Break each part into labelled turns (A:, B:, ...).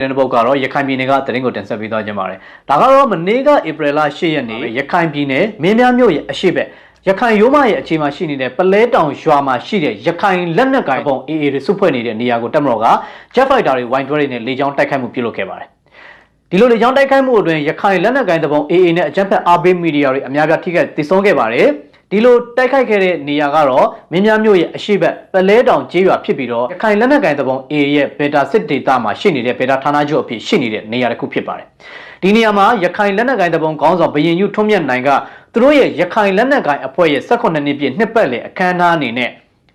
A: တဲ့ဘုတ်ကတော့ရခိုင်ပြည်နယ်ကတရင်ကိုတင်ဆက်ပေးသွားကြပါမယ်။ဒါကတော့မနေ့ကဧပြီလ10ရက်နေ့ရခိုင်ပြည်နယ်မင်းများမြို့ရဲ့အရှိတ်ရခိုင်ရိုးမရဲ့အခြေမှာရှိနေတဲ့ပလဲတောင်ရွာမှာရှိတဲ့ရခိုင်လက်နက်ကိုင်ပုံ AA တွေစုဖွဲ့နေတဲ့နေရာကိုတပ်မတော်က Jet Fighter တွေဝိုင်းတွဲတွေနဲ့လေကြောင်းတိုက်ခိုက်မှုပြုလုပ်ခဲ့ပါတယ်။ဒီလိုလေကြောင်းတိုက်ခိုက်မှုအတွင်းရခိုင်လက်နက်ကိုင်ပုံ AA နဲ့အကြမ်းဖက်အားပေးမီဒီယာတွေအများပြားထိခိုက်သေဆုံးခဲ့ပါတယ်။ဒီလိုတိုက်ခိုက်ခဲ့တဲ့နေရာကတော့မင်းများမြို့ရဲ့အရှိတ်ပလဲတောင်ကျေးရွာဖြစ်ပြီးတော့ရခိုင်လက်နက်ကိုင်ပုံ AA ရဲ့ဘေတာစစ်ဒေတာမှာရှိနေတဲ့ဘေတာဌာနချုပ်အဖြစ်ရှိနေတဲ့နေရာတစ်ခုဖြစ်ပါတယ်။ဒီနေရာမှာရခိုင်လက်နက်ကိုင်ပုံခေါင်းဆောင်ဘရင်ယူထွန်းမြတ်နိုင်ကသူတို့ရဲ့ရခိုင်လက်နက်ကိုင်အဖွဲ့ရဲ့18နှစ်ပြည့်နှစ်ပတ်လည်အခမ်းအနားအနေနဲ့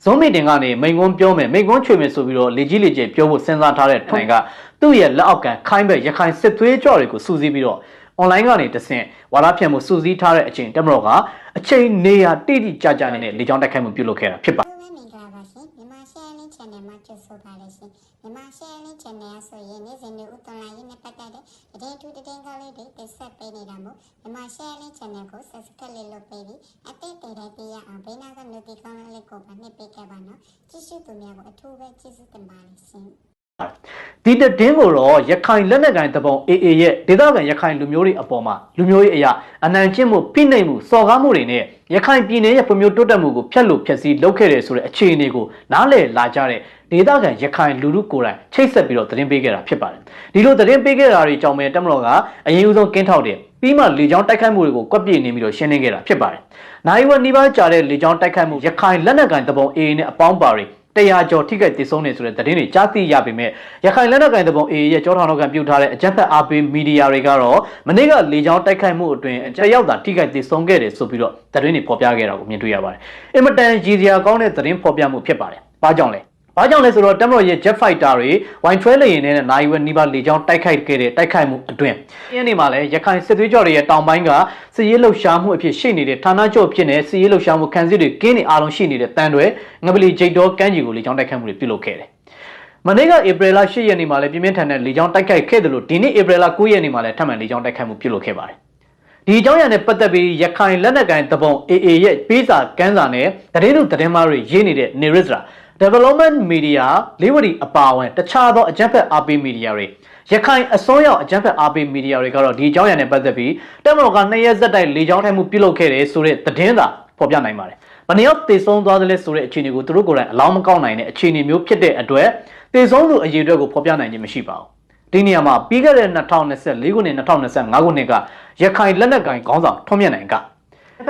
A: ဇုံးမီတင်ကနေမိန်ကွန်းပြောမယ်မိန်ကွန်းချွေမယ်ဆိုပြီးတော့လေကြီးလေကျပြောဖို့စဉ်းစားထားတဲ့ထိုင်ကသူ့ရဲ့လက်အောက်ကန်ခိုင်းဘက်ရခိုင်စစ်သွေးကြော်တွေကိုစူးစီးပြီးတော့ online ကနေတဆင့်ဝါဒဖြန့်မှုစူးစီးထားတဲ့အချိန်တက်မတော်ကအချိန်နေရာတိတိကျကျနဲ့လေကြောင်းတိုက်ခိုက်မှုပြုလုပ်ခဲ့တာဖြစ်ပါတယ်
B: မြန်မာရှယ်လင်း channel မှာကြိုဆိုပါရစေမြန်မာရှယ်လင်း channel ဆိုရင်နေ့စဉ်နေ့ဥတလာရေးနဲ့ပတ်သက်တဲ့သတင်းထူးသတင်းကောင်းလေးတွေတင်ဆက်ပေးနေတာမို့မြန်မာရှယ်လင်း channel ကို subscribe လုပ်ပေးပြီးအသစ်တွေပေးရအောင်ဘေးနားက notification လေးကိုပါနှိပ်ပေးခဲ့ပါနော်ကြည့်ရှုသူများကိုအထူးပဲကျေးဇူးတင်ပါတယ်ရှင်ဒ
A: ီတည်င်းကိုတော့ရခိုင်လက်နက်ကိုင်တပုံ AA ရဲ့ဒေသခံရခိုင်လူမျိုးတွေအပေါ်မှာလူမျိုးရေးအရာအနိုင်ကျင့်မှုဖိနှိပ်မှုစော်ကားမှုတွေနဲ့ရခိုင်ပြည်နယ်ရဲ့ဖွံ့ဖြိုးတိုးတက်မှုကိုဖျက်လို့ဖျက်ဆီးလုပ်ခဲ့တယ်ဆိုတဲ့အခြေအနေကိုနားလည်လာကြတဲ့ဒေသခံရခိုင်လူထုကိုယ်တိုင်ချိတ်ဆက်ပြီးတော့သတင်းပေးခဲ့တာဖြစ်ပါတယ်ဒီလိုသတင်းပေးခဲ့တာတွေကြောင့်ပဲတက်မတော်ကအရင်ဦးဆုံးကင်းထောက်တယ်ပြီးမှလေကြောင်းတိုက်ခိုက်မှုတွေကိုကွက်ပြေနေပြီးတော့ရှင်းလင်းခဲ့တာဖြစ်ပါတယ်နိုင်ဝက်နီးပါးကြာတဲ့လေကြောင်းတိုက်ခိုက်မှုရခိုင်လက်နက်ကိုင်တပုံ AA နဲ့အပေါင်းပါတွေ100ကျော်ထိခိုက်သေဆုံးနေဆိုတဲ့သတင်းတွေကြားသိရပေမဲ့ရခိုင်လက်နက်ကိုင်တပုံ AA ရဲ့ကြောထောင်တော်ကပြုထားတဲ့အကြမ်းဖက်အားပေးမီဒီယာတွေကတော့မနေ့ကလေကြောင်းတိုက်ခိုက်မှုအတွင်းတယောက်သာထိခိုက်သေဆုံးခဲ့တယ်ဆိုပြီးတော့သတင်းတွေဖော်ပြခဲ့တာကိုမြင်တွေ့ရပါတယ်။အင်မတန်ရည်စရာကောင်းတဲ့သတင်းဖော်ပြမှုဖြစ်ပါတယ်။ဘာကြောင့်လဲဆိုတော့တက်မတော်ရဲ့ Jet Fighter တွေဝိုင်းထွဲလေရင်နဲ့နိုင်ဝက်နီးပါးလေကြောင်းတိုက်ခိုက်ခဲ့တဲ့တိုက်ခိုက်မှုအတွင်းဒီနေ့မှာလည်းရခိုင်စစ်သွေးကြော်တွေရဲ့တောင်ပိုင်းကစစ်ရေးလှုပ်ရှားမှုအဖြစ်ရှိနေတဲ့ဌာနချုပ်ဖြစ်နေစစ်ရေးလှုပ်ရှားမှုခံစစ်တွေကင်းနေအားလုံးရှိနေတဲ့တန်တွေငပလီဂျိတ်တော်ကမ်းခြေကိုလေကြောင်းတိုက်ခိုက်မှုတွေပြုလုပ်ခဲ့တယ်။မနေ့ကဧပြီလ10ရက်နေ့မှာလည်းပြင်းပြင်းထန်တဲ့လေကြောင်းတိုက်ခိုက်ခဲ့တယ်လို့ဒီနေ့ဧပြီလ9ရက်နေ့မှာလည်းထပ်မံလေကြောင်းတိုက်ခိုက်မှုပြုလုပ်ခဲ့ပါတယ်။ဒီအကြောင်းအရာနဲ့ပတ်သက်ပြီးရခိုင်လက်နက်ကိုင်တပုံ AA ရဲ့ပေးစာကမ်းစာနဲ့သတင်းမားတွေရေးနေတဲ့ Nerisra Development Media လေးဝတီအပါအဝင်တခြားသောအကြမ်းဖက်အားပေးမီဒီယာတွေရခိုင်အစိုးရအကြမ်းဖက်အားပေးမီဒီယာတွေကတော့ဒီအကြောင်းအရာနဲ့ပတ်သက်ပြီးတက်မတော်က2ရက်ဆက်တိုက်လေကြောင်းထိုင်မှုပြုလုပ်ခဲ့တယ်ဆိုတဲ့သတင်းသာဖော်ပြနိုင်ပါတယ်။မနေ့ကသေဆုံးသွားတယ်ဆိုတဲ့အခြေအနေကိုသူတို့ကိုယ်တိုင်အလောင်းမကောက်နိုင်တဲ့အခြေအနေမျိုးဖြစ်တဲ့အတွက်သေဆုံးသူအရေအတွက်ကိုဖော်ပြနိုင်ခြင်းမရှိပါဘူး။ဒီနေရာမှာပြီးခဲ့တဲ့2024ခုနှစ်2025ခုနှစ်ကရခိုင်လက်နက်ကိုင်ခေါင်းဆောင်ထွန်းမြတ်နိုင်က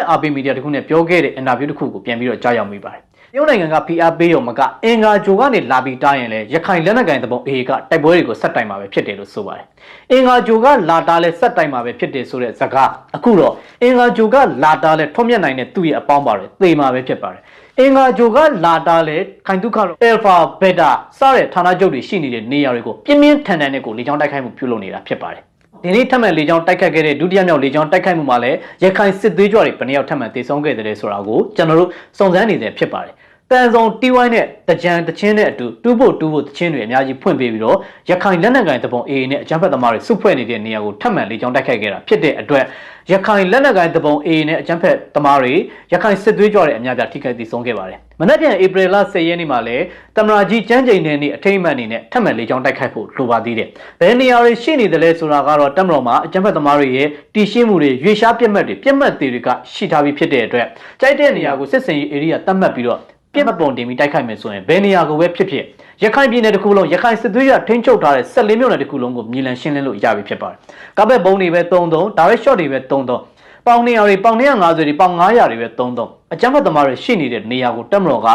A: အားပေးမီဒီယာတခုနဲ့ပြောခဲ့တဲ့အင်တာဗျူးတစ်ခုကိုပြန်ပြီးတော့ကြားရောက်မိပါတယ်။တရုတ်နိုင်ငံက PR ပေးရုံမကအင်္ဂါဂျိုကနေလာပြီးတားရင်လည်းရခိုင်လက်နက်ကိုင်တပုံ AA ကတိုက်ပွဲတွေကိုဆက်တိုင်မှာပဲဖြစ်တယ်လို့ဆိုပါတယ်။အင်္ဂါဂျိုကလာတားလဲဆက်တိုင်မှာပဲဖြစ်တယ်ဆိုတဲ့စကားအခုတော့အင်္ဂါဂျိုကလာတားလဲထွန်းမြတ်နိုင်တဲ့သူ့ရဲ့အပေါင်းပါတွေသေမှာပဲဖြစ်ပါတယ်။အင်္ဂါဂျိုကလာတားလဲခိုင်ဒုက္ခတော့ Alpha Beta စတဲ့ဌာနချုပ်တွေရှိနေတဲ့နေရာတွေကိုပြင်းပြင်းထန်ထန်နဲ့ကိုလေကြောင်းတိုက်ခိုက်မှုပြုလုပ်နေတာဖြစ်ပါတယ်။ဒီနေ့ထပ်မံလေကြောင်းတိုက်ခတ်ခဲ့တဲ့ဒုတိယမြောက်လေကြောင်းတိုက်ခိုက်မှုမှာလည်းရခိုင်စစ်သွေးကြွတွေဘယ်နှယောက်ထပ်မံသေဆုံးခဲ့တယ်ဆိုတာကိုကျွန်တော်တို့စုံစမ်းနေတယ်ဖြစ်ပါတယ်။တန်ဆောင်တီဝိုင်းနဲ့တကြံတချင်းနဲ့အတူတူဖို့တချင်းတွေအများကြီးဖွင့်ပေးပြီးတော့ရခိုင်လက်နက်ကိုင်တပုံ AA နဲ့အကြမ်းဖက်သမားတွေစုဖွဲ့နေတဲ့နေရာကိုထပ်မံလေကြောင်းတိုက်ခိုက်ခဲ့တာဖြစ်တဲ့အတွက်ရခိုင်လက်နက်ကိုင်တပုံ AA နဲ့အကြမ်းဖက်သမားတွေရခိုင်စစ်သွေးကြွတွေအများပြထိခိုက်သေဆုံးခဲ့ပါတယ်။မနက်ဖြန်ဧပြီလ10ရက်နေ့မှာလည်းတမရာကြီးကျန်းကျိန်တဲ့နေ့အထိမ်းအမှတ်အနေနဲ့ထပ်မံလေကြောင်းတိုက်ခိုက်ဖို့လိုပါသေးတယ်။ဘယ်နေရာတွေရှိနေတယ်လဲဆိုတာကတော့တက်မတော်မှာအကြမ်းဖက်သမားတွေရဲ့တီရှင်းမှုတွေရွေရှားပြက်မှတ်တွေကရှိထားပြီးဖြစ်တဲ့အတွက်ကြိုက်တဲ့နေရာကိုစစ်စင်ရေး area သတ်မှတ်ပြီးတော့ပြစ်မပုံတင်ပြီးတိုက်ခိုက်မယ်ဆိုရင်ဘယ်နေရာကိုပဲဖြစ်ရခိုင်ပြည်နယ်တစ်ခုလုံးရခိုင်စစ်သွေးရထိန်းချုပ်ထားတဲ့14မြို့နယ်တစ်ခုလုံးကိုမြေလံရှင်းလင်းလို့ရပြီဖြစ်ပါတယ်။ကားဘက်ဘုံတွေပဲ33 direct shot တွေပဲ33ပေါင်200တွေပေါင်250တွေပေါင်900တွေပဲ33အကြမ်းဖက်သမားတွေရှိနေတဲ့နေရာကိုတက်မတော်က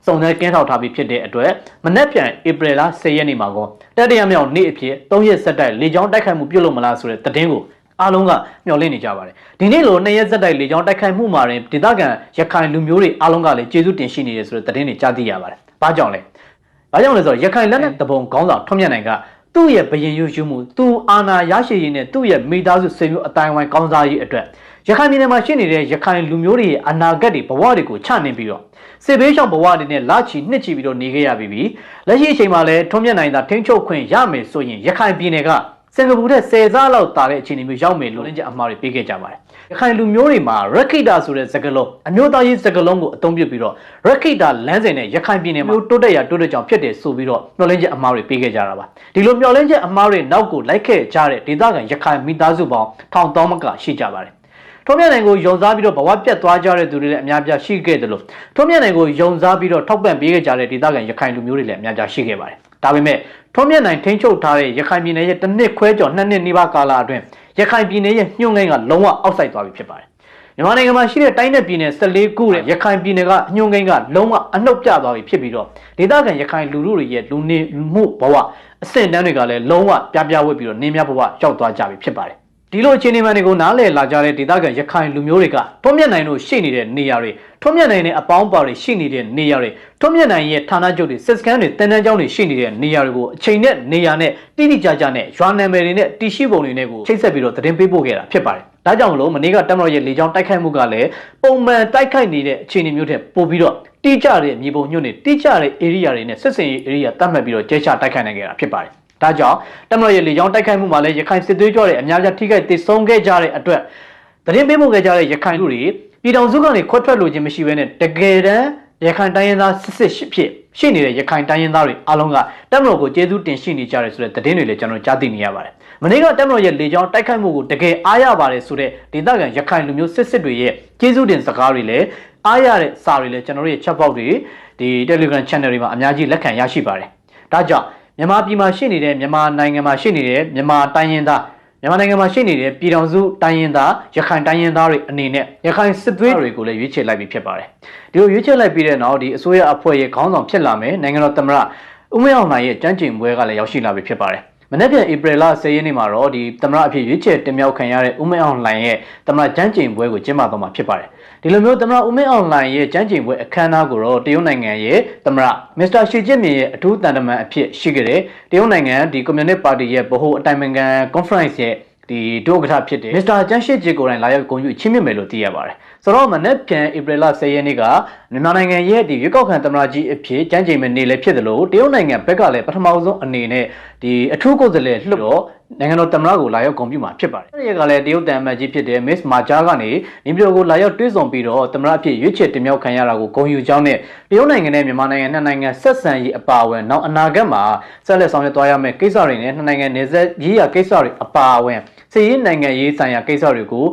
A: စုံစမ်းကင်းထောက်ထားပြီးဖြစ်တဲ့အတွက်မနက်ဖြန်ဧပြီလ10ရက်နေ့မှာကောတတိယမြောက်နေ့အဖြစ်3ရက်ဆက်တိုက်လေကြောင်းတိုက်ခိုက်မှုပြုလုပ်မလားဆိုတဲ့သတင်းကိုအားလုံးကမျှော်လင့်နေကြပါတယ်ဒီနေ့လို2ရက်ဆက်တိုက်လေကြောင်းတိုက်ခိုက်မှုမှာရင်ဒေသခံရခိုင်လူမျိုးတွေအားလုံးကလည်းကျေးဇူးတင်ရှိနေတယ်ဆိုတဲ့သတင်းတွေကြားသိရပါတယ်ဘာကြောင့်လဲဆိုတော့ရခိုင်လက်နက်တပုံခေါင်းဆောင်ထွန်းမြတ်နိုင်ကသူ့ရဲ့ဘရင်ရွှေမှုသူအာဏာရရှိရေးနဲ့သူ့ရဲ့မိသားစုဆွေမျိုးအတိုင်းဝိုင်းကောင်းစားရေးအတွက်ရခိုင်ပြည်နယ်မှာရှိနေတဲ့ရခိုင်လူမျိုးတွေရဲ့အနာဂတ်တွေဘဝတွေကိုချနှင်းပြီးတော့စစ်ဘေးရှောင်ဘဝတွေနဲ့လာချီနှစ်ချီပြီးတော့နေခဲ့ရပြီလက်ရှိအချိန်မှာလည်းထွန်းမြတ်နိုင်သာထိန်းချုပ်ခွင့်ရမယ်ဆိုရင်ရခိုင်ပြည်နယ်က စင်ကာပူတဲ့10စားလောက်တာတဲ့အခြေအနေမျိုးရောက်မယ်လို့လည်းအမှားတွေပေးခဲ့ကြပါတယ်ရခိုင်လူမျိုးတွေမှာရခိတာဆိုတဲ့စကားလုံးအမျိုးသားရေးစကားလုံးကိုအသုံးပြုပြီးတော့ရခိတာလမ်းစဉ်နဲ့ရခိုင်ပြည်နယ်မှာတိုးတက်ရတိုးတက်ကြောင်ဖြစ်တယ်ဆိုပြီးတော့မျှော်လင့်ချက်အမှားတွေပေးခဲ့ကြတာပါဒီလိုမျှော်လင့်ချက်အမှားတွေနောက်ကိုလိုက်ခဲ့ကြတဲ့ဒေသခံရခိုင်မိသားစုပေါင်းထောင်သောမကရှိကြပါတယ်ထုံးမြတ်နိုင်ကိုယုံစားပြီးတော့ဘဝပြတ်သွားကြတဲ့သူတွေလည်းအများပြားရှိခဲ့တယ်လို့ထုံးမြတ်နိုင်ကိုယုံစားပြီးတော့ထောက်ပံ့ပေးခဲ့ကြတဲ့ဒေသခံရခိုင်လူမျိုးတွေလည်းအများပြားရှိခဲ့ပါတယ်ဒါပေမဲ့ထုံးမြတ်နိုင်ထိန်းချုပ်ထားတဲ့ရခိုင်ပြည်နယ်ရဲ့တစ်နှစ်ခွဲကျော်2နှစ်နီးပါးကာလအတွင်းရခိုင်ပြည်နယ်ရဲ့ညှို့ငိမ့်ကလုံးဝအောက်ဆိုင်သွားပြီဖြစ်ပါတယ်မြန်မာနိုင်ငံမှာရှိတဲ့တိုင်းနယ်ပြည်နယ်14ခုတဲ့ရခိုင်ပြည်နယ်ကညှို့ငိမ့်ကလုံးဝအနှုတ်ပြသွားပြီဖြစ်ပြီးတော့ဒေသခံရခိုင်လူထုတွေရဲ့လူနေမှုဘဝအဆင့်တန်းတွေကလည်းလုံးဝပြဝတ်ပြီးတော့နေမြဘဝရောက်သွားကြပြီဖြစ်ပါတယ်ဒီလိုအခြေအနေမှန်တွေကိုနားလည်လာကြတဲ့ဒေသခံရခိုင်လူမျိုးတွေကထုံးမြတ်နိုင်တို့ရှိနေတဲ့နေရာတွေထုံးမြတ်နိုင်နဲ့အပေါင်းပါတွေရှိနေတဲ့နေရာတွေထုံးမြတ်နိုင်ရဲ့ဌာနချုပ်တွေစစ်စခန်းတွေတန်တန်းကျောင်းတွေရှိနေတဲ့နေရာတွေကိုအချိန်နဲ့နေရာနဲ့တိတိကျကျနဲ့ရွာနာမည်တွေနဲ့တီရှိပုံတွေနဲ့ကိုချိတ်ဆက်ပြီးတော့သတင်းပေးပို့ခဲ့တာဖြစ်ပါတယ်။ဒါကြောင့်မလို့မနေ့ကတက်မတော်ရဲ့လေကြောင်းတိုက်ခိုက်မှုကလည်းပုံမှန်တိုက်ခိုက်နေတဲ့အခြေအနေမျိုးထက်ပိုပြီးတော့တိကျတဲ့မြေပုံညွှန်းတွေတိကျတဲ့ area တွေနဲ့စစ်စင်ရေး area တတ်မှတ်ပြီးတော့ကျဲချတိုက်ခိုက်နိုင်ခဲ့တာဖြစ်ပါတယ်။ဒါကြောင့်တမတော်ရဲ့လေကြောင်းတိုက်ခိုက်မှုမှာလည်းရခိုင်စစ်သွေးကြွတွေအများကြီးထိခိုက်ဒေဆုံးခဲ့ကြတဲ့အတွက်သတင်းပေးပို့ခဲ့ကြတဲ့ရခိုင်လူတွေပြည်တော်စုကနေခွတ်ထွက်လို့ခြင်းမရှိဘဲနဲ့တကယ်တမ်းရခိုင်တိုင်းရင်းသားစစ်ဖြစ်ရှိနေတဲ့ရခိုင်တိုင်းရင်းသားတွေအားလုံးကတမတော်ကိုကျေးဇူးတင်ရှိနေကြတယ်ဆိုတဲ့သတင်းတွေလည်းကျွန်တော်ကြားသိနေရပါတယ်။မနေ့ကတမတော်ရဲ့လေကြောင်းတိုက်ခိုက်မှုကိုတကယ်အားရပါတယ်ဆိုတဲ့ဒေသခံရခိုင်လူမျိုးစစ်တွေရဲ့ကျေးဇူးတင်စကားတွေလည်းအားရတဲ့စာတွေလည်းကျွန်တော်တို့ရဲ့ chat box တွေဒီ Telegram channel တွေမှာအများကြီးလက်ခံရရှိပါတယ်။ဒါကြောင့်မြန်မာပြည်မှာရှိနေတဲ့မြန်မာနိုင်ငံမှာရှိနေတဲ့မြန်မာတိုင်းရင်းသားမြန်မာနိုင်ငံမှာရှိနေတဲ့ပြည်တော်စုတိုင်းရင်းသားရခိုင်တိုင်းရင်းသားတွေအနေနဲ့ရခိုင်စစ်သွေးတွေကိုလည်းရွေးချယ်လိုက်ပြီးဖြစ်ပါတယ်ဒီလိုရွေးချယ်လိုက်ပြီးတဲ့နောက်ဒီအစိုးရအဖွဲ့ရဲ့ခေါင်းဆောင်ဖြစ်လာမယ်နိုင်ငံတော်သမ္မတဦးမင်းအောင်လှိုင်ရဲ့ကြမ်းကြင်ပွဲကလည်းရောက်ရှိလာပြီဖြစ်ပါတယ်မနေ့ကဧပြီလ10ရက်နေ့မှာတော့ဒီသမ္မတအဖြစ်ရွေးချယ်တင်မြှောက်ခံရတဲ့ဦးမင်းအောင်လှိုင်ရဲ့သမ္မတကြမ်းကြင်ပွဲကိုကျင်းပသွားမှာဖြစ်ပါတယ်ဒီလိုမျိုးသမ္မတဦးမင်းအောင်လှိုင်ရဲ့ကြမ်းကြင်ပွဲအခမ်းအနားကိုတော့တရုတ်နိုင်ငံရဲ့သမ္မတမစ္စတာရှီကျင့်မြင့်ရဲ့အထူးတန်တမန်အဖြစ်ရှိခဲ့တဲ့တရုတ်နိုင်ငံဒီကွန်မြူနစ်ပါတီရဲ့ဗဟိုအတိုင်ပင်ခံ conference ရဲ့ဒီဒုဥက္ကဋ္ဌဖြစ်တဲ့မစ္စတာကျန်းရှိဂျီကိုယ်တိုင်လာရောက်ဂုဏ်ပြုချင်းမြင့်မယ်လို့သိရပါတယ်ဆိုတော့မနေ့ပြန်ဧပြီလ10ရက်နေ့ကမြန်မာနိုင်ငံရဲ့ဒီရွေးကောက်ခံသမ္မတကြီးအဖြစ်ကြမ်းကြိမ်မဲ့နေလည်းဖြစ်တယ်လို့တရုတ်နိုင်ငံဘက်ကလည်းပထမဆုံးအနေနဲ့ဒီအထူးကိုယ်စားလှယ်လွှတ်တော့နိုင်ငံတော်သမ္မတကိုလာရောက်ဂုဏ်ပြုမှာဖြစ်ပါတယ်။အဲဒီကလည်းတရုတ်တန်အမတ်ကြီးဖြစ်တဲ့ Miss Maja ကနေနေပြည်တော်ကိုလာရောက်တွေ့ဆုံပြီးတော့သမ္မတအဖြစ်ရွေးချယ်တင်မြှောက်ခံရတာကိုဂုဏ်ယူကြောင်းနဲ့တရုတ်နိုင်ငံနဲ့မြန်မာနိုင်ငံနှစ်နိုင်ငံဆက်ဆံရေးအပါအဝင်နောက်အနာဂတ်မှာဆက်လက်ဆောင်ရွက်သွားရမယ့်ကိစ္စတွေနဲ့နှစ်နိုင်ငံနယ်စပ်ရေးရာကိစ္စတွေအပါအဝင်စစ်ရေးနိုင်ငံရေးဆိုင်ရာကိစ္စတွေကို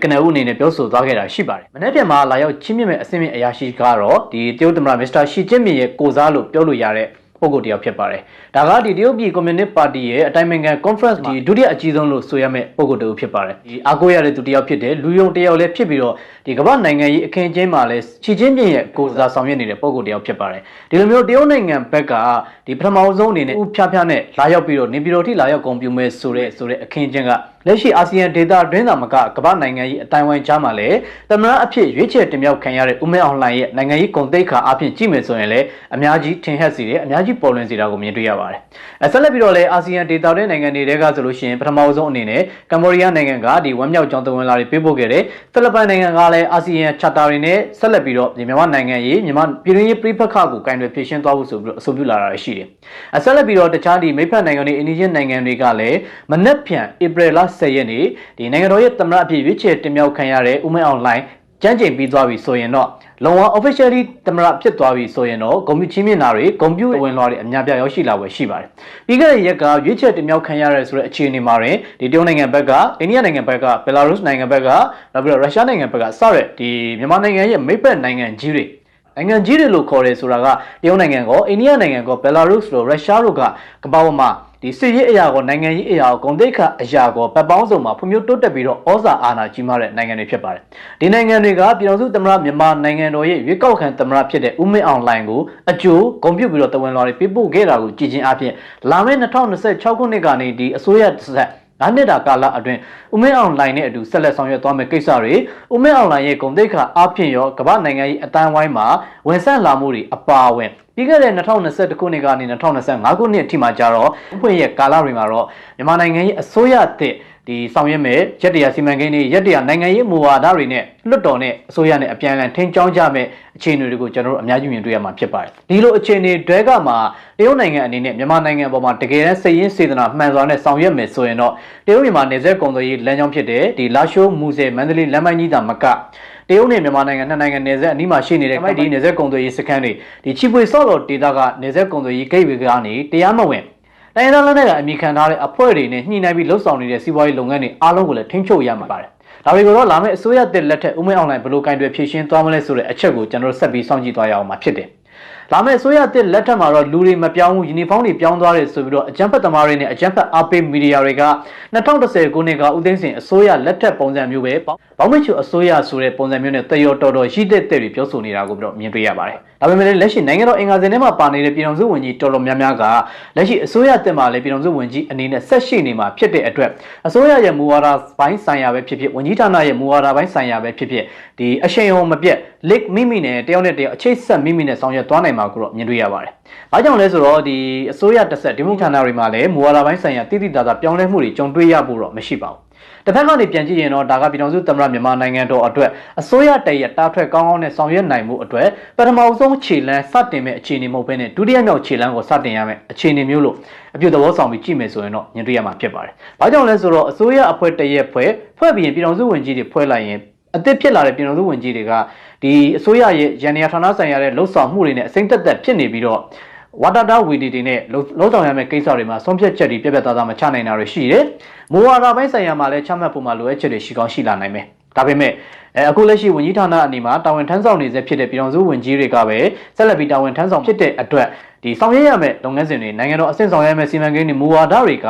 A: ကနဦးအနေနဲ့ပြောဆိုသွားခဲ့တာရှိပါတယ်။မနေ့ပြန်မှာလာရောက်ချင်းမြင့်မဲ့အဆင့်မြင့်အရာရှိကတော့ဒီတရုတ်သမ္မတမစ္စတာရှီကျင့်မြင့်ရဲ့ကိုစားလို့ပြောလို့ရတဲ့ပုဂ္ဂိုလ်တယောက်ဖြစ်ပါတယ်။ဒါကဒီတရုတ်ပြည်ကွန်မြူနစ်ပါတီရဲ့အတိုင်ပင်ခံ conference ဒီဒုတိယအကြီးဆုံးလို့ဆိုရမယ့်ပုဂ္ဂိုလ်တဦးဖြစ်ပါတယ်။ဒီအားကိုးရတဲ့သူတယောက်ဖြစ်တယ်လူယုံတယောက်လည်းဖြစ်ပြီးတော့ဒီကမ္ဘာနိုင်ငံရေးအခင်းအကျင်းမှာလည်းရှီကျင့်မြင့်ရဲ့ကိုစားဆောင်ရွက်နေတဲ့ပုဂ္ဂိုလ်တယောက်ဖြစ်ပါတယ်။ဒီလိုမျိုးတရုတ်နိုင်ငံဘက်ကဒီပထမဆုံးအနေနဲ့ဥဖြားဖြားနဲ့လာရောက်ပြီးတော့နေပြည်တော်ထိလာရောက်ဂုဏ်ပြုမဲ့ဆိုတဲ့အခင်းအကျင်းကလက်ရှိအာဆီယံဒေသအတွင်းသာမကကမ္ဘာနိုင်ငံရေးအတိုင်းဝိုင်းကြားမှာလည်းသမ္မတအဖြစ်ရွေးချယ်တင်မြှောက်ခံရတဲ့ဦးမင်းအောင်လှိုင်ရဲ့နိုင်ငံရေးဂုဏ်သိက္ခာအဖြစ်ကြည့်မယ်ဆိုရင်လည်းအများကြီးထင်ဟပ်စေတယ်အများကြီးပေါ်လွင်စေတာကိုမြင်တွေ့ရပါတယ်။ဆက်လက်ပြီးတော့လည်းအာဆီယံဒေသတွင်းနိုင်ငံတွေကဆိုလို့ရှိရင်ပထမဆုံးအနေနဲ့ကမ္ဘောဒီးယားနိုင်ငံကဒီဝမ်းမြောက်ကြောင်းသဝင်လာတွေပေးပို့ခဲ့တဲ့ဖိလစ်ပိုင်နိုင်ငံကလည်းအာဆီယံချာတာတွေနဲ့ဆက်လက်ပြီးတော့မြန်မာနိုင်ငံရေးမြန်မာပြည်တွင်းရေးပြည်ပခါကိုကင်တွယ်ဖြည့်ရှင်းသွားဖို့ဆိုပြီးတော့အဆိုပြုလာတာရှိတယ်။ဆက်လက်ပြီးတော့တခြားဒီမိဖက်နိုင်ငံတွေအနီးချင်းနိုင်ငံတွေကလည်းမနက်ဖြန်ဧပြီလ10ရက်နေ့ဒီနိုင်ငံတော်ရဲ့သမ္မတအဖြစ်ရွေးချယ်တင်မြှောက်ခံရတဲ့ဦးမင်းအောင်လှိုင်ကြမ်းကြိမ်ပြီးသွားပြီဆိုရင်တော့လုံဝ officially သမ္မတဖြစ်သွားပြီဆိုရင်တော့ဂုဏ်ပြုချင်းမြင့်တာတွေဂုဏ်ပြုဝင်လွှာတွေအများပြရောက်ရှိလာဝယ်ရှိပါတယ်။ပြီးခဲ့တဲ့ရက်ကရွေးချယ်တင်မြှောက်ခံရတဲ့ဆိုတဲ့အခြေအနေမှာတွင်ဒီတရုတ်နိုင်ငံဘက်ကအိန္ဒိယနိုင်ငံဘက်ကဘယ်လာရုစ်နိုင်ငံဘက်ကနောက်ပြီးတော့ရုရှားနိုင်ငံဘက်ကစတဲ့ဒီမြန်မာနိုင်ငံရဲ့မိတ်ဖက်နိုင်ငံကြီးတွေလို့ခေါ်တယ်ဆိုတာကတရုတ်နိုင်ငံကောအိန္ဒိယနိုင်ငံကောဘယ်လာရုစ်တို့ရုရှားတို့ကကမ္ဘာပေါ်မှာဒီစစ်ရေးအရာကိုနိုင်ငံရေးအရာကိုဂုဏ်သိက္ခာအရာကိုပတ်ပေါင်းစုံမှာဖွံ့ဖြိုးတိုးတက်ပြီးတော့ဩဇာအာဏာကြီးမားတဲ့နိုင်ငံတွေဖြစ်ပါတယ်။ဒီနိုင်ငံတွေကပြည်တော်စုသမ္မတမြန်မာနိုင်ငံတော်ရဲ့ရွေးကောက်ခံသမ္မတဖြစ်တဲ့ဦးမင်းအောင်လှိုင်ကိုအကျိုးဂုဏ်ပြုပြီးတော့တဝန်လွှာတွေပေးပို့ခဲ့တာကိုကြည်ချင်းအပြင်လာမယ့်2026ခုနှစ်ကနေဒီအစိုးရဆက်9နှစ်တာကာလအတွင်းဦးမင်းအောင်လှိုင်နဲ့အတူဆက်လက်ဆောင်ရွက်သွားမယ့်ကိစ္စတွေဦးမင်းအောင်လှိုင်ရဲ့ဂုဏ်သိက္ခာအပြင်ရောကမ္ဘာနိုင်ငံရေးအတိုင်းဝိုင်းမှာဝန်ဆန့်လာမှုတွေအပါအဝင် ပြီးခဲ့တဲ့2021ခုနှစ်ကနေ2025ခုနှစ်အထိမှာကြတော့ဖွင့်ရဲ့ကာလတွေမှာတော့မြန်မာနိုင်ငံရဲ့အစိုးရအသစ်ဒီဆောင်ရွက်မဲ့ရက်တရာစီမံကိန်းတွေရက်တရာနိုင်ငံရေးမူဝါဒတွေနဲ့လွတ်တော်နဲ့အစိုးရနဲ့အပြန်အလှန်ထိန်းကျောင်းကြမဲ့အခြေအနေတွေကိုကျွန်တော်တို့အများကြီးမြင်တွေ့ရမှာဖြစ်ပါတယ်ဒီလိုအခြေအနေတွေကမှတရုတ်နိုင်ငံအနေနဲ့မြန်မာနိုင်ငံအပေါ်မှာတကယ်တမ်းစိတ်ရင်းစေတနာမှန်စွာနဲ့ဆောင်ရွက်မယ်ဆိုရင်တော့တရုတ်မြန်မာနယ်စပ်ကုန်သွယ်ရေးလမ်းကြောင်းဖြစ်တဲ့ဒီလာရှိုးမူဆယ်မန္တလေးလမ်းမကြီးတာမကတရုတ်နဲ့မြန်မာနိုင်ငံနှစ်နိုင်ငံနယ်စပ်အနီးမှာရှိနေတဲ့ဒီနယ်စပ်ကုန်သွယ်ရေးစခန်းတွေဒီချီပွေဆော့တော်ဒေသကနယ်စပ်ကုန်သွယ်ရေးဂိတ်တွေကနေတရားမဝင်တိုင်းဒေသလက်နက်ကအမိခံထားတဲ့အဖွဲ့တွေနဲ့ညှိနှိုင်းပြီးလှုပ်ဆောင်နေတဲ့စီးပွားရေးလုပ်ငန်းတွေအားလုံးကိုလည်းထိန်းချုပ်ရမှာပါတယ်။ဒါတွေကိုတော့လာမယ့်အစိုးရတက်လက်ထက်ဦးမင်းအောင်လှိုင်ဘယ်လိုကင်တွယ်ဖြည့်ရှင်းသွားမလဲဆိုတဲ့အချက်ကိုကျွန်တော်တို့ဆက်ပြီးစောင့်ကြည့်သွားရအောင်မှာဖြစ်တယ်။လာမယ့်အစိုးရတက်လက်ထက်မှာတော့လူတွေမပြောင်းဘူးယူနီဖောင်းတွေပြောင်းသွားတယ်ဆိုပြီးတော့အကြမ်းဖက်သမားတွေနဲ့အကြမ်းဖက်အားပေးမီဒီယာတွေက2010ခုနှစ်ကဦးသိန်းစိန်အစိုးရလက်ထက်ပုံစံမျိုးပဲဘောင်းမချူအစိုးရဆိုတဲ့ပုံစံမျိုးနဲ့တရော်တော်တော်ရှိတဲ့တွေပြောဆိုနေတာကိုတော့မြင်တွေ့ရပါတယ်။ဒါပေမဲ့လက်ရှိနိုင်ငံတော်အင်္ဂါစင်ထဲမှာပါနေတဲ့ပြည်ထောင်စုဝန်ကြီးတော်တော်များများကလက်ရှိအစိုးရတက်မှာလည်းပြည်ထောင်စုဝန်ကြီးအနေနဲ့ဆက်ရှိနေမှာဖြစ်တဲ့အတွက်အစိုးရရဲ့မူဝါဒပိုင်းဆိုင်ရာပဲဖြစ်ဖြစ်ဝန်ကြီးဌာနရဲ့မူဝါဒပိုင်းဆိုင်ရာပဲဖြစ်ဖြစ်ဒီအရှိန်အဟုန်မပြတ်လက်မိမိနဲ့တယောက်နဲ့တယောက်အချိတ်ဆက်မိမိနဲ့ဆောင်ရွက်သွားနိုင်မှာကိုတော့မြင်တွေ့ရပါတယ်။ဘာကြောင့်လဲဆိုတော့ဒီအစိုးရတက်ဆက်ဒီမိုကရေစီတွေမှာလည်းမူဝါဒပိုင်းဆိုင်ရာတိတိကျကျပြောင်းလဲမှုတွေကြုံတွေ့ရဖို့တော့မရှိပါဘူး။တစ်ဖက်ကနေပြန်ကြည့်ရင်တော့ဒါကပြည်ထောင်စုသမ္မတမြန်မာနိုင်ငံတော်အတွက်အစိုးရတရတာထွက်ကောင်းကောင်းနဲ့ဆောင်ရွက်နိုင်မှုအတွက်ပထမဆုံးခြေလှမ်းစတင်မဲ့အခြေအနေမဟုတ်ဘဲနဲ့ဒုတိယမြောက်ခြေလှမ်းကိုစတင်ရမယ်အခြေအနေမျိုးလို့အပြုသဘောဆောင်ပြီးကြည့်မယ်ဆိုရင်တော့မြင်တွေ့ရမှာဖြစ်ပါတယ်။ဘာကြောင့်လဲဆိုတော့အစိုးရအဖွဲ့တရက်ဖွဲ့ပြီးရင်ပြည်ထောင်စုဝန်ကြီးတွေဖွဲ့လိုက်ရင်အသစ်ဖြစ်လာတဲ့ပြည်ထောင်စုဝန်ကြီးတွေကဒီအစိုးရရဲ့ရန်ရာဌာနဆိုင်ရာတဲ့လှုပ်ဆောင်မှုတွေနဲ့အစိမ့်သက်သက်ဖြစ်နေပြီးတော့ဝါတာတာဝီဒီတွေနဲ့လုံးဆောင်ရမယ့်ကိစ္စတွေမှာဆုံးဖြတ်ချက်တွေပြက်ပြက်သားသားမချနိုင်တာတွေရှိတယ်။မူဝါဒပိုင်းဆိုင်ရာမှာလည်းချမှတ်ဖို့မှာလိုအပ်ချက်တွေရှိကောင်းရှိလာနိုင်မယ်။ဒါပေမဲ့အခုလက်ရှိဝန်ကြီးဌာနအနေမှာတာဝန်ထမ်းဆောင်နေစေဖြစ်တဲ့ပြည်ထောင်စုဝန်ကြီးတွေကပဲဆက်လက်ပြီးတာဝန်ထမ်းဆောင်ဖြစ်တဲ့အတွက်ဒီဆောင်ရွက်ရမယ့်လုပ်ငန်းစဉ်တွေနိုင်ငံတော်အဆင့်ဆောင်ရွက်ရမယ့်စီမံကိန်းတွေမူဝါဒတွေက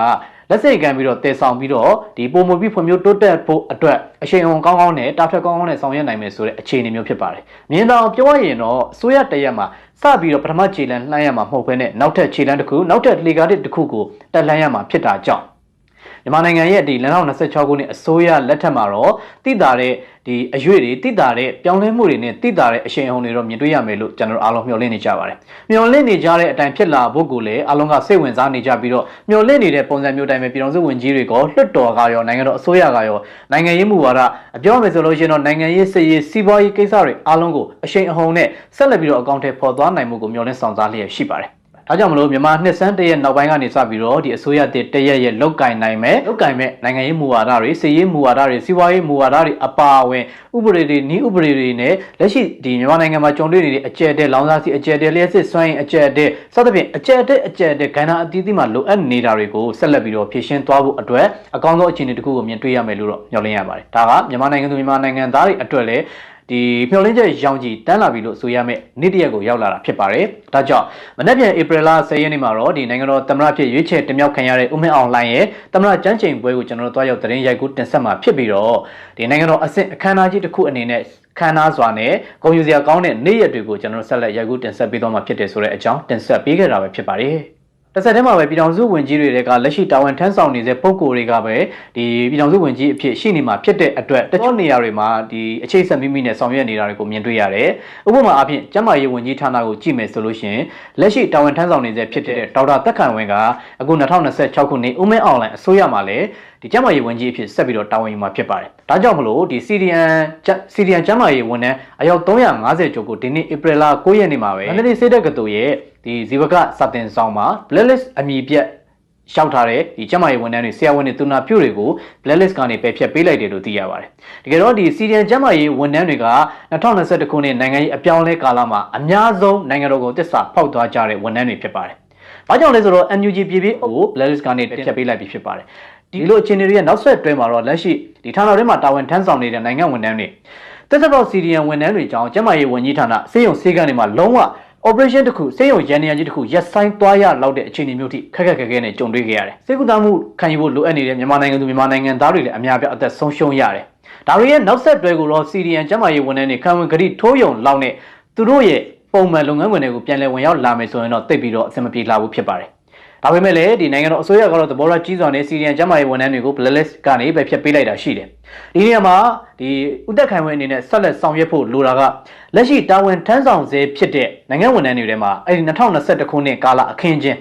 A: လက်စိတ်ကမ်းပြီးတော့တည်ဆောင်ပြီးတော့ဒီပုံမပြီးဖွံ့ဖြိုးတိုးတက်ဖို့အတွက်အရှိန်အဟုန်ကောင်းကောင်းနဲ့တာထွက်ကောင်းကောင်းနဲ့ဆောင်ရွက်နိုင်မယ်ဆိုတဲ့အခြေအနေမျိုးဖြစ်ပါတယ်။မြင်တော့ပြောရရင်တော့အစိုးရတရက်မှာစပြီးတော့ပထမခြေလှမ်းလှမ်းရမှာမဟုတ်ဘဲနဲ့နောက်ထပ်ခြေလှမ်းတစ်ခုနောက်ထပ်လေကားတစ်ခုကိုတက်လှမ်းရမှာဖြစ်တာကြောင့်မြန်မာနိုင်ငံရဲ့ဒီ2026ခုနှစ်အစိုးရလက်ထက်မှာတော့တိတာတဲ့ဒီအရွေ့တွေတိတာတဲ့ပြောင်းလဲမှုတွေနဲ့တိတာတဲ့အရှိန်အဟုန်တွေတော့မြင်တွေ့ရမယ်လို့ကျွန်တော်အားလုံးမျှော်လင့်နေကြပါတယ်။မျှော်လင့်နေကြတဲ့အတိုင်းဖြစ်လာဖို့ကိုလည်းအားလုံးကစိတ်ဝင်စားနေကြပြီးတော့မျှော်လင့်နေတဲ့ပုံစံမျိုးတိုင်းပဲပြည်တော်စုဝင်ကြီးတွေကလွှတ်တော်ကရောနိုင်ငံတော်အစိုးရကရောနိုင်ငံရေးမူဝါဒအပြောမယ်ဆိုလို့ရှိရင်တော့နိုင်ငံရေးစစ်ရေးစီးပွားရေးကိစ္စတွေအားလုံးကိုအရှိန်အဟုန်နဲ့ဆက်လက်ပြီးတော့အကောင့်ထဲပေါ်သွားနိုင်မှုကိုမျှော်လင့်ဆောင်စားလျက်ရှိပါတယ်။ဒါကြောင့်မလို့မြန်မာနှစ်စန်းတရက်နောက်ပိုင်းကနေစပြီးတော့ဒီအစိုးရတရက်ရဲ့လောက်ကင်နိုင်မဲ့နိုင်ငံရေးမူဝါဒတွေစစ်ရေးမူဝါဒတွေစီးပွားရေးမူဝါဒတွေအပါအဝင်ဥပဒေတွေနည်းဥပဒေတွေနဲ့လက်ရှိဒီမြန်မာနိုင်ငံမှာကြုံတွေ့နေတဲ့အကျယ်တဲလောင်စာစီအကျယ်တဲလျှက်စစ်စွမ်းရင်အကျယ်တဲစသဖြင့်အကျယ်တဲကဏ္ဍအသီးသီးမှာလိုအပ်နေတာတွေကိုဆက်လက်ပြီးတော့ဖြည့်ရှင်းသွားဖို့အတွက်အကောင်းဆုံးအခြေအနေတစ်ခုကိုမြင်တွေ့ရမယ်လို့တော့ညွှန်လင်းရပါတယ်။ဒါကမြန်မာနိုင်ငံသူမြန်မာနိုင်ငံသားတွေအတွက်လည်းဒီမျှော်လင့်ချက်ရောင်ကြီးတန်းလာပြီလို့ဆိုရမယ့်နေ့တရက်ကိုရောက်လာတာဖြစ်ပါတယ်။ဒါကြောင့်မနေ့ပြန်ဧပြီလ10ရက်နေ့မှာတော့ဒီနိုင်ငံတော်သမ္မတဖြစ်ရွေးချယ်တင်မြှောက်ခံရတဲ့ဦးမင်းအောင်လှိုင်ရဲ့သမ္မတကျမ်းကျိန်ပွဲကိုကျွန်တော်တို့တွားရောက်သတင်းရိုက်ကူးတင်ဆက်မှာဖြစ်ပြီးတော့ဒီနိုင်ငံတော်အဆင့်အခမ်းအနားကြီးတစ်ခုအနေနဲ့ခမ်းနားစွာနဲ့ဂုဏ်ယူစရာကောင်းတဲ့နေ့ရက်တွေကိုကျွန်တော်တို့ဆက်လက်ရိုက်ကူးတင်ဆက်ပေးသွားမှာဖြစ်တယ်ဆိုတဲ့အကြောင်းတင်ဆက်ပေးခဲ့တာပဲဖြစ်ပါတယ်။တစ်ဆက်တည်းမှာပဲပြည်ထောင်စုဝန်ကြီးတွေကလက်ရှိတာဝန်ထမ်းဆောင်နေတဲ့ပုဂ္ဂိုလ်တွေကပဲဒီပြည်ထောင်စုဝန်ကြီးအဖြစ်ရှိနေမှာဖြစ်တဲ့အတွက်တချို့နေရာတွေမှာဒီအခြေဆက်မိမိနဲ့ဆောင်ရွက်နေတာတွေကိုမြင်တွေ့ရတယ်။ဥပမာအားဖြင့်ကျန်းမာရေးဝန်ကြီးဌာနကိုကြည့်မယ်ဆိုလို့ရှိရင်လက်ရှိတာဝန်ထမ်းဆောင်နေတဲ့ဖြစ်တဲ့ဒေါက်တာသက်ခိုင်ဝင်းကအခု2026ခုနှစ်ဦးမင်းအောင်လှိုင်အစိုးရမှာလည်းဒီကျန်းမာရေးဝန်ကြီးအဖြစ်ဆက်ပြီးတော့တာဝန်ယူမှာဖြစ်ပါတယ်။ဒါကြောင့်မလို့ဒီ CDN ကျန်းမာရေးဝန်ထမ်းအယောက်350ကျော်ကိုဒီနေ့ဧပြီလ9ရက်နေ့မှာပဲမန္တလေးစေတက္ကသိုလ်ရဲ့ဒီဇီဝကစာသင်ဆောင်မှာ blacklist အမည်ပြတ်ရှောက်ထားတဲ့ဒီကျန်းမာရေးဝန်ထမ်းတွေဆရာဝန်တွေသူနာပြုတွေကို blacklist ကနေပယ်ဖျက်ပေးလိုက်တယ်လို့သိရပါတယ်။တကယ်တော့ဒီ CDN ကျန်းမာရေးဝန်ထမ်းတွေက2021ခုနှစ်နိုင်ငံရေးအပြောင်းလဲကာလမှာအများဆုံးနိုင်ငံတော်ကိုတစ္ဆာဖောက်သွားကြတဲ့ဝန်ထမ်းတွေဖြစ်ပါတယ်။ဘာကြောင့်လဲဆိုတော့ NUG ပြည်ကို blacklist ကနေပယ်ဖျက်ပေးလိုက်ပြီဖြစ်ပါတယ်။ဒီလိုအခြေအနေတွေရဲ့နောက်ဆက်တွဲမှာတော့လက်ရှိဒီဌာနတွေမှာတာဝန်ထမ်းဆောင်နေတဲ့နိုင်ငံဝန်ထမ်းတွေတက်တော့ CDN ဝန်ထမ်းတွေကြောင့်ကျန်းမာရေးဝန်ကြီးဌာနစေယုံစေကန်းတွေမှာလုံးဝ operation တစ်ခုစေယုံရန်နေရကြီးတစ်ခုရက်ဆိုင်သွားရလောက်တဲ့အခြေအနေမျိုးထိခက်ခဲနဲ့ကြုံတွေ့ခဲ့ရတယ်။စေကူတာမှုခံယူဖို့လိုအပ်နေတဲ့မြန်မာနိုင်ငံသူမြန်မာနိုင်ငံသားတွေလည်းအများပြအသက်ဆုံးရှုံးရတယ်။ဒါတွေရဲ့နောက်ဆက်တွဲကိုတော့ CDN ကျန်းမာရေးဝန်ထမ်းတွေခံဝန်ကတိထိုးယုံလောက်နဲ့သူတို့ရဲ့ပုံမှန်လုပ်ငန်းဝင်တွေကိုပြန်လည်ဝင်ရောက်လာမယ်ဆိုရင်တော့တိတ်ပြီးတော့အဆင်မပြေလာဘူးဖြစ်ပါတယ်။ ဒါပေမဲ့လည်းဒီနိုင်ငံတော်အစိုးရကတော့သဘောထားကြီးစွာနဲ့စီရီယန်ကျန်းမာရေးဝန်ထမ်းတွေကို blacklist ကနေပဲဖျက်ပေးလိုက်တာရှိတယ်ဒီနေရာမှာဒီဥသက်ခိုင်ဝင်းအနေနဲ့ဆက်လက်ဆောင်ရွက်ဖို့လိုတာကလက်ရှိတာဝန်ထမ်းဆောင်ဆဲဖြစ်တဲ့နိုင်ငံဝန်ထမ်းတွေထဲမှာအဲ့ဒီ2021ခုနှစ်ကာလအခင်းချင်း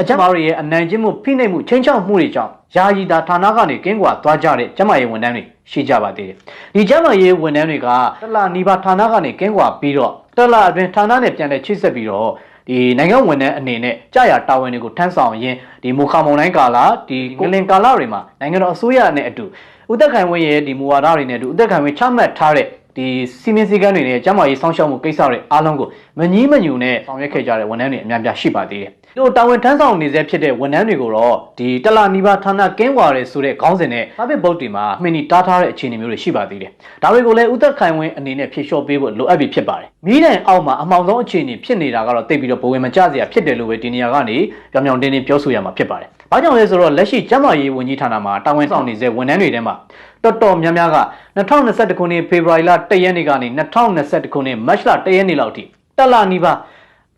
A: အကြမ်းဖက်ရဲ့အနိုင်ကျင့်မှုဖိနှိပ်မှုချင်းချောက်မှုတွေကြောင့်ယာယီတာဌာနကနေကင်းကွာသွားကြတဲ့ကျန်းမာရေးဝန်ထမ်းတွေရှိကြပါသေးတယ်ဒီကျန်းမာရေးဝန်ထမ်းတွေကတလနီးပါးဌာနကနေကင်းကွာပြီးတော့တလအတွင်းဌာနနဲ့ပြန်လည်ချိတ်ဆက်ပြီးတော့ဒီနိုင်ငံဝန်ထမ်းအနေနဲ့ကြာရတာဝန်တွေကိုထမ်းဆောင်ရင်းဒီမူခါမုံတိုင်းကာလဒီကိုလင်ကာလတွေမှာနိုင်ငံတော်အစိုးရနဲ့အတူဥသက်ခိုင်ဝင်းရဲ့ဒီမူဝါဒတွေနဲ့အတူဥသက်ခိုင်ဝင်းချမှတ်ထားတဲ့ဒီစီမင်းစည်းကမ်းတွေနဲ့ကျန်းမာရေးစောင့်ရှောက်မှုကိစ္စတွေအားလုံးကိုမငြီးမညူနဲ့ဆောင်ရွက်ခဲ့ကြတဲ့ဝန်ထမ်းတွေအများပြားရှိပါသေးတယ်။ဒီလိုတာဝန်ထမ်းဆောင်နေစေဖြစ်တဲ့ဝန်ထမ်းတွေကိုတော့ဒီတလနီးပါးဌာနကင်းကွာရဲဆိုတဲ့ခေါင်းစဉ်နဲ့စာပေဘုတ်တွေမှာမှင်နီတားထားတဲ့အခြေအနေမျိုးတွေရှိပါသေးတယ်။ဒါတွေကိုလည်းဥသက်ခိုင်ဝင်းအနေနဲ့ဖြေလျှော့ပေးဖို့လိုအပ်ပြီဖြစ်ပါတယ်။မိတိုင်အောက်မှာအမှောင်ဆုံးအခြေအနေဖြစ်နေတာကတော့တိတ်ပြီးတော့ဘဝင်မကျစရာဖြစ်တယ်လို့ပဲဒီနေရာကနေပြောင်ပြောင်တင်းတင်းပြောဆိုရမှာဖြစ်ပါတယ်။ဘာကြောင့်လဲဆိုတော့လက်ရှိကျန်းမာရေးဝန်ကြီးဌာနမှာတာဝန်ဆောင်နေစေဝန်ထမ်းတွေထဲမှာတော်တော်များများက2021ခုနှစ်ဖေဖော်ဝါရီလ1ရက်နေ့ကနေ2021ခုနှစ်မတ်လ1ရက်နေ့လောက်ထိတလနီးပါး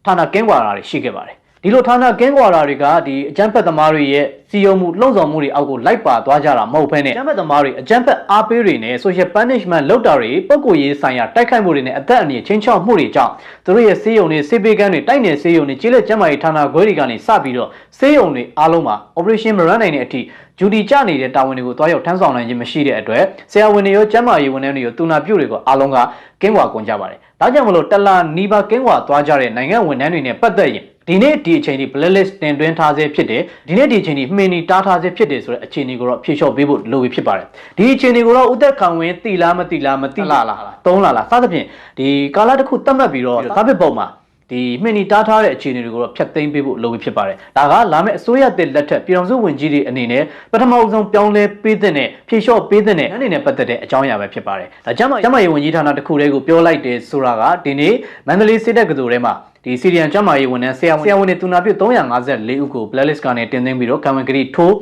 A: ဌာနကင်းကွာတာတွေရှိခဲ့ပါတယ်ဒီလိုဌာနကင်းကွာတာတွေကဒီအကြမ်းဖက်သမားတွေရဲ့စီယုံမှုလှုံ့ဆော်မှုတွေအောက်ကိုလိုက်ပါသွားကြတာမဟုတ်ဘဲနဲ့အကြမ်းဖက်သမားတွေအကြမ်းဖက်အားပေးတွေနဲ့ social punishment လုပ်တာတွေပုံကိုရေးဆိုင်ရာတိုက်ခိုက်မှုတွေနဲ့အသက်အန္တရာယ်ချင်းချောက်မှုတွေကြောင့်သူတို့ရဲ့စေယုံတွေစေပေးကမ်းတွေတိုက်နယ်စေယုံတွေကျေးလက်ကျန်းမာရေးဌာနခွဲတွေကနေစပြီးတော့စေယုံတွေအားလုံးမှာ operation မရန်နိုင်တဲ့အထိဂျူတီကျနေတဲ့တာဝန်တွေကိုတွားရောက်ထမ်းဆောင်နိုင်ခြင်းမရှိတဲ့အတွက်ဆရာဝန်တွေရောကျန်းမာရေးဝန်ထမ်းတွေရောတူနာပြုတွေကိုအားလုံးကကင်းကွာကုန်ကြပါတယ်ဒါကြောင့်မလို့တလာနီးပါးကင်းကွာသွားကြတဲ့နိုင်ငံဝန်ထမ်းတွေနဲ့ပတ်သက်ရင်ဒီနေ့ဒီအချိန်ဒီ blacklist တင်သွင်းထားစေဖြစ်တယ်ဒီနေ့ဒီအချိန်ဒီမှင်နီတားထားစေဖြစ်တယ်ဆိုတဲ့အခြေအနေကိုတော့ဖြေလျှော့ပေးဖို့လိုပြီဖြစ်ပါတယ်ဒီအခြေအနေကိုတော့ဥသက်ခံဝင်းတိလားမတိလားမတိလားသုံးလားစသဖြင့်ဒီကာလတစ်ခုသတ်မှတ်ပြီးတော့သဘစ်ပုံမှာဒီမှင်နီတားထားတဲ့အခြေအနေတွေကိုတော့ဖျက်သိမ်းပေးဖို့လိုပြီဖြစ်ပါတယ်ဒါကလာမယ့်အစိုးရတဲ့လက်ထက်ပြည်ထောင်စုဝန်ကြီးတွေအနေနဲ့ပထမဆုံးပြောင်းလဲပေးတဲ့နဲ့ဖြေလျှော့ပေးတဲ့နဲ့အနေနဲ့ပတ်သက်တဲ့အကြောင်းအရာပဲဖြစ်ပါတယ်ဒါကျမရေးဝန်ကြီးဌာနတစ်ခုတည်းကိုပြောလိုက်တယ်ဆိုတာကဒီနေ့မန္တလေးစစ်တပ်ကတော်ထဲမှာဒီစီရီယန်ကျန်းမာရေးဝန်ထမ်းဆရာဝန်တွေတူနာပြု354ဦးကို blacklist ကနေတင်သွင်းပြီးတော့ကံဝင်ကတိထိုး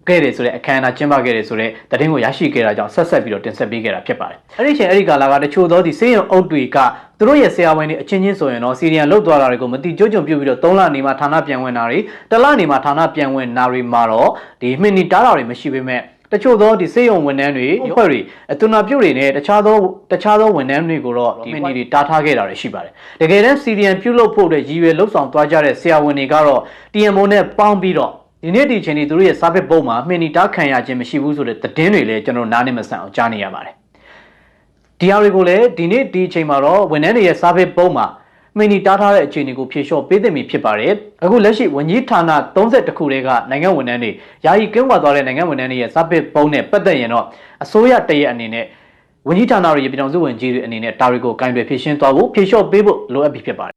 A: ခဲ့တယ်ဆိုတဲ့အခမ်းအနားကျင်းပခဲ့တယ်ဆိုတဲ့သတင်းကိုရရှိခဲ့တာကြောင့်ဆက်ပြီးတော့တင်ဆက်ပေးခဲ့တာဖြစ်ပါတယ်။အဲ့ဒီချိန်အဲ့ဒီကာလကတချို့သောဒီစေယုံအုပ်တွေကသူတို့ရဲ့ဆရာဝန်တွေအချင်းချင်းဆိုရင်တော့စီရီယန်လုတ်သွားတာတွေကိုမတိကျကြုံပြုတ်ပြီးတော့3လနေမှာဌာနပြန်ဝင်တာတွေတလနေမှာဌာနပြန်ဝင်တာတွေမှာတော့ဒီမှင်နီတားတာတွေမရှိပေမဲ့တချို့သောဒီစေယုံဝန်ထမ်းတွေအဖွဲ့တွေအတူနာပြုတ်တွေနဲ့တခြားသောဝန်ထမ်းတွေကိုတော့ဒီမှင်နီတွေတားထားခဲ့တာတွေရှိပါတယ်။တကယ်တမ်းစီရီယန်ပြုတ်လို့ဖို့တဲ့ရည်ရွယ်လှုပ်ဆောင်သွားကြတဲ့ဆရာဝန်တွေကတော့ TMO နဲ့ပေါင်းပြီးတော့ဒီနေ့ဒီချိန်ဒီသူတို့ရဲ့စာပေပုံမှာမှင်နီတားခံရခြင်းမရှိဘူးဆိုတဲ့သတင်းတွေလည်းကျွန်တော်နားနေမဆန်အောင်ကြားနေရပါတယ်။ဒီအရာတွေကိုလည်းဒီနေ့ဒီချိန်မှာတော့ဝန်ထမ်းတွေရဲ့စာပေပုံမှာမှင်နီတားထားတဲ့အခြေအနေကိုဖြေလျှော့ပေးသင့်ပြီဖြစ်ပါတယ်။အခုလက်ရှိဝန်ကြီးဌာန30ခုတည်းကနိုင်ငံဝန်ထမ်းတွေယာယီကင်းကွာသွားတဲ့နိုင်ငံဝန်ထမ်းတွေရဲ့စာပေပုံနဲ့ပတ်သက်ရင်တော့အစိုးရတရက်အနေနဲ့ဝန်ကြီးဌာနတွေရဲ့ပြည်ထောင်စုဝန်ကြီးတွေအနေနဲ့ဒါတွေကိုကင်တွယ်ဖြေရှင်းသွားဖို့ဖြေလျှော့ပေးဖို့လိုအပ်ပြီဖြစ်ပါတယ်